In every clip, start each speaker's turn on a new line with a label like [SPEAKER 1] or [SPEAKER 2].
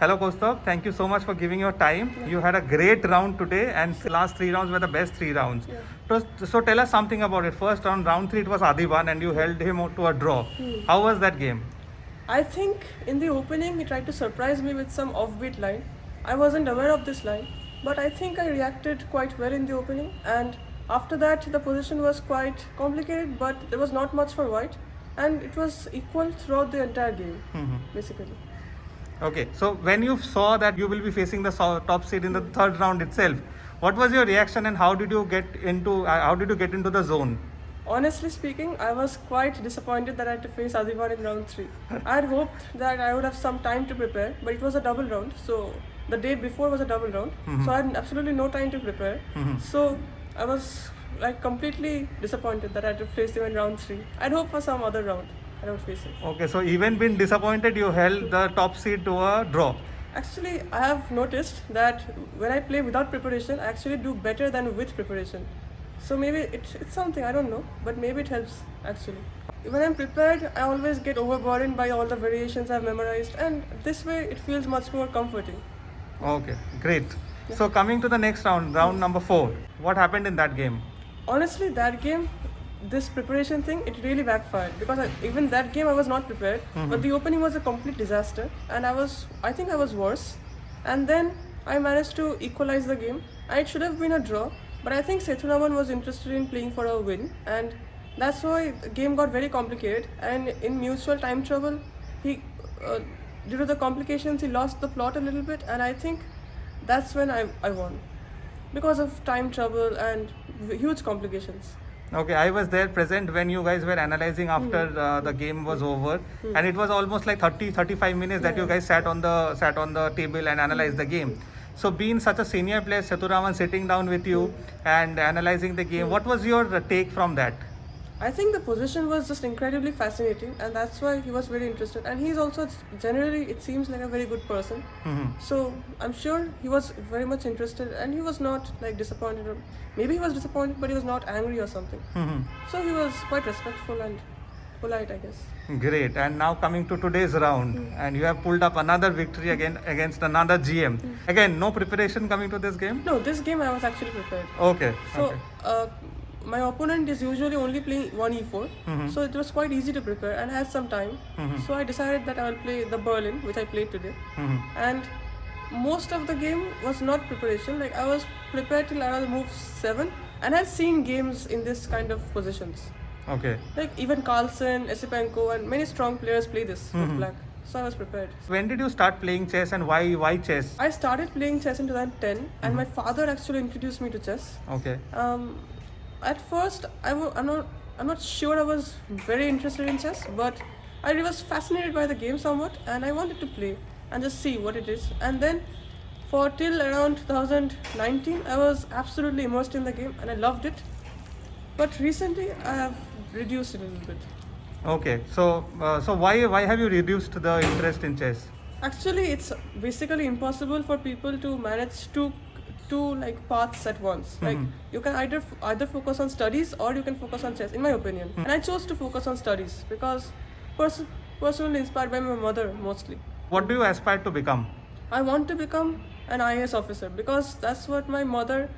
[SPEAKER 1] Hello Koustav, thank you so much for giving your time. You had a great round today and last 3 rounds were the best 3 rounds. So tell us something about it. First round 3 it was Adhiban and you held him to a draw. How was that game?
[SPEAKER 2] I think in the opening he tried to surprise me with some offbeat line. I wasn't aware of this line, but I think I reacted quite well in the opening, and after that the position was quite complicated, but there was not much for white and it was equal throughout the entire game basically.
[SPEAKER 1] Okay, so when you saw that you will be facing the top seed in the third round itself, what was your reaction and how did you get into the zone?
[SPEAKER 2] Honestly speaking, I was quite disappointed that I had to face Adhiban in round 3. I had hoped that I would have some time to prepare, but it was a double round, so the day before was a double round, so I had absolutely no time to prepare. So I was like completely disappointed that I had to face him in round 3. I'd hope for some other round I don't face it.
[SPEAKER 1] Okay, so even being disappointed, you held the top seed to a draw.
[SPEAKER 2] Actually, I have noticed that when I play without preparation, I actually do better than with preparation. So maybe it's something, I don't know, but maybe it helps actually. When I'm prepared, I always get overburdened by all the variations I've memorized, and this way it feels much more comforting.
[SPEAKER 1] Okay, great. So coming to the next round number 4, what happened in that game?
[SPEAKER 2] Honestly, that game, this preparation thing, it really backfired because even that game I was not prepared, but the opening was a complete disaster and I think I was worse, and then I managed to equalize the game and it should have been a draw, but I think Sethuraman was interested in playing for a win, and that's why the game got very complicated, and in mutual time trouble he due to the complications he lost the plot a little bit, and I think that's when I won because of time trouble and huge complications.
[SPEAKER 1] Okay, I was there present when you guys were analyzing after the game was over, and it was almost like 30-35 minutes that you guys sat on the table and analyzed the game. So being such a senior player, Sethuraman sitting down with you and analyzing the game, what was your take from that?
[SPEAKER 2] I think the position was just incredibly fascinating, and that's why he was very interested. And he's also generally, it seems like a very good person. So I'm sure he was very much interested, and he was not like disappointed. Or maybe he was disappointed, but he was not angry or something. So he was quite respectful and polite, I guess.
[SPEAKER 1] Great. And now coming to today's round, and you have pulled up another victory again against another GM. Again, no preparation coming to this game?
[SPEAKER 2] No, this game I was actually prepared.
[SPEAKER 1] Okay.
[SPEAKER 2] So my opponent is usually only playing 1e4, so it was quite easy to prepare and had some time. So I decided that I will play the Berlin, which I played today. And most of the game was not preparation. Like I was prepared till around move 7 and had seen games in this kind of positions.
[SPEAKER 1] Okay.
[SPEAKER 2] Like even Carlsen, Esipenko and many strong players play this with black. So I was prepared.
[SPEAKER 1] When did you start playing chess and why chess?
[SPEAKER 2] I started playing chess in 2010 and my father actually introduced me to chess.
[SPEAKER 1] Okay.
[SPEAKER 2] At first, I'm not sure I was very interested in chess, but I was fascinated by the game somewhat, and I wanted to play and just see what it is. And then, for till around 2019, I was absolutely immersed in the game, and I loved it. But recently, I have reduced it a little bit.
[SPEAKER 1] Okay. So why have you reduced the interest in chess?
[SPEAKER 2] Actually, it's basically impossible for people to manage two like paths at once. Like you can either focus on studies or you can focus on chess, in my opinion. And I chose to focus on studies because personally inspired by my mother mostly.
[SPEAKER 1] What do you aspire to become?
[SPEAKER 2] I want to become an IAS officer because that's what my mother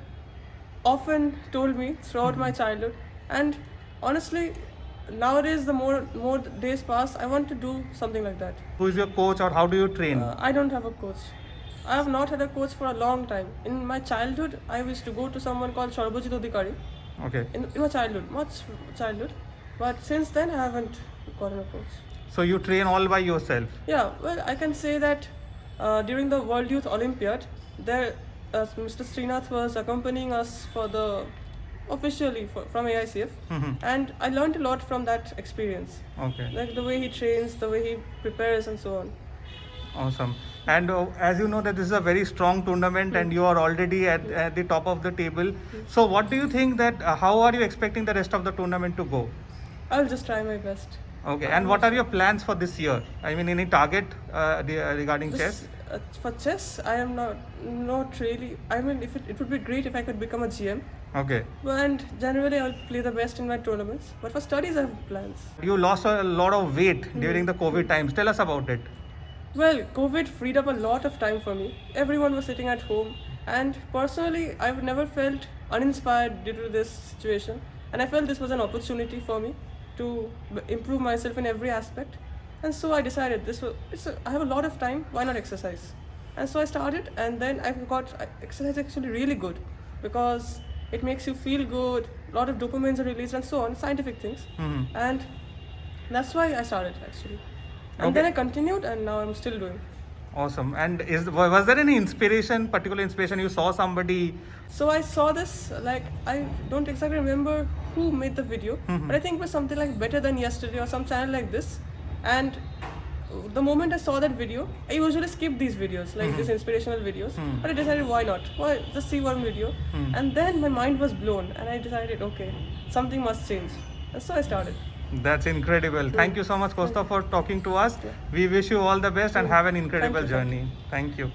[SPEAKER 2] often told me throughout my childhood. And honestly, nowadays the more days pass, I want to do something like that.
[SPEAKER 1] Who is your coach or how do you train?
[SPEAKER 2] I don't have a coach. I have not had a coach for a long time. In my childhood, I used to go to someone called Sharbojit Adhikari.
[SPEAKER 1] Okay.
[SPEAKER 2] In my childhood. But since then, I haven't gotten a coach.
[SPEAKER 1] So you train all by yourself?
[SPEAKER 2] Yeah, well, I can say that during the World Youth Olympiad, there Mr. Srinath was accompanying us officially from AICF, and I learned a lot from that experience.
[SPEAKER 1] Okay.
[SPEAKER 2] Like the way he trains, the way he prepares, and so on.
[SPEAKER 1] Awesome. And as you know that this is a very strong tournament and you are already at the top of the table. So what do you think that how are you expecting the rest of the tournament to go?
[SPEAKER 2] I'll just try my best.
[SPEAKER 1] Okay. And what are your plans for this year? I mean, any target regarding chess?
[SPEAKER 2] For chess, I am not really. I mean, if it would be great if I could become a GM.
[SPEAKER 1] Okay.
[SPEAKER 2] And generally, I'll play the best in my tournaments. But for studies, I have plans.
[SPEAKER 1] You lost a lot of weight during the COVID times. Tell us about it.
[SPEAKER 2] Well, COVID freed up a lot of time for me. Everyone was sitting at home, and personally, I've never felt uninspired due to this situation. And I felt this was an opportunity for me to improve myself in every aspect. And so I decided I have a lot of time. Why not exercise? And so I started, and then I got exercise actually really good because it makes you feel good. A lot of dopamines are released, and so on, scientific things. And that's why I started actually. And then I continued, and now I'm still doing.
[SPEAKER 1] Awesome. And was there any particular inspiration? You saw somebody?
[SPEAKER 2] So I saw this, like, I don't exactly remember who made the video, but I think it was something like Better Than Yesterday or some channel like this. And the moment I saw that video, I usually skip these videos, like these inspirational videos, but I decided why not? Why just see one video? And then my mind was blown, and I decided, okay, something must change. And so I started.
[SPEAKER 1] That's incredible. Thank you so much, Koustav, for talking to us. We wish you all the best and have an incredible journey. Thank you.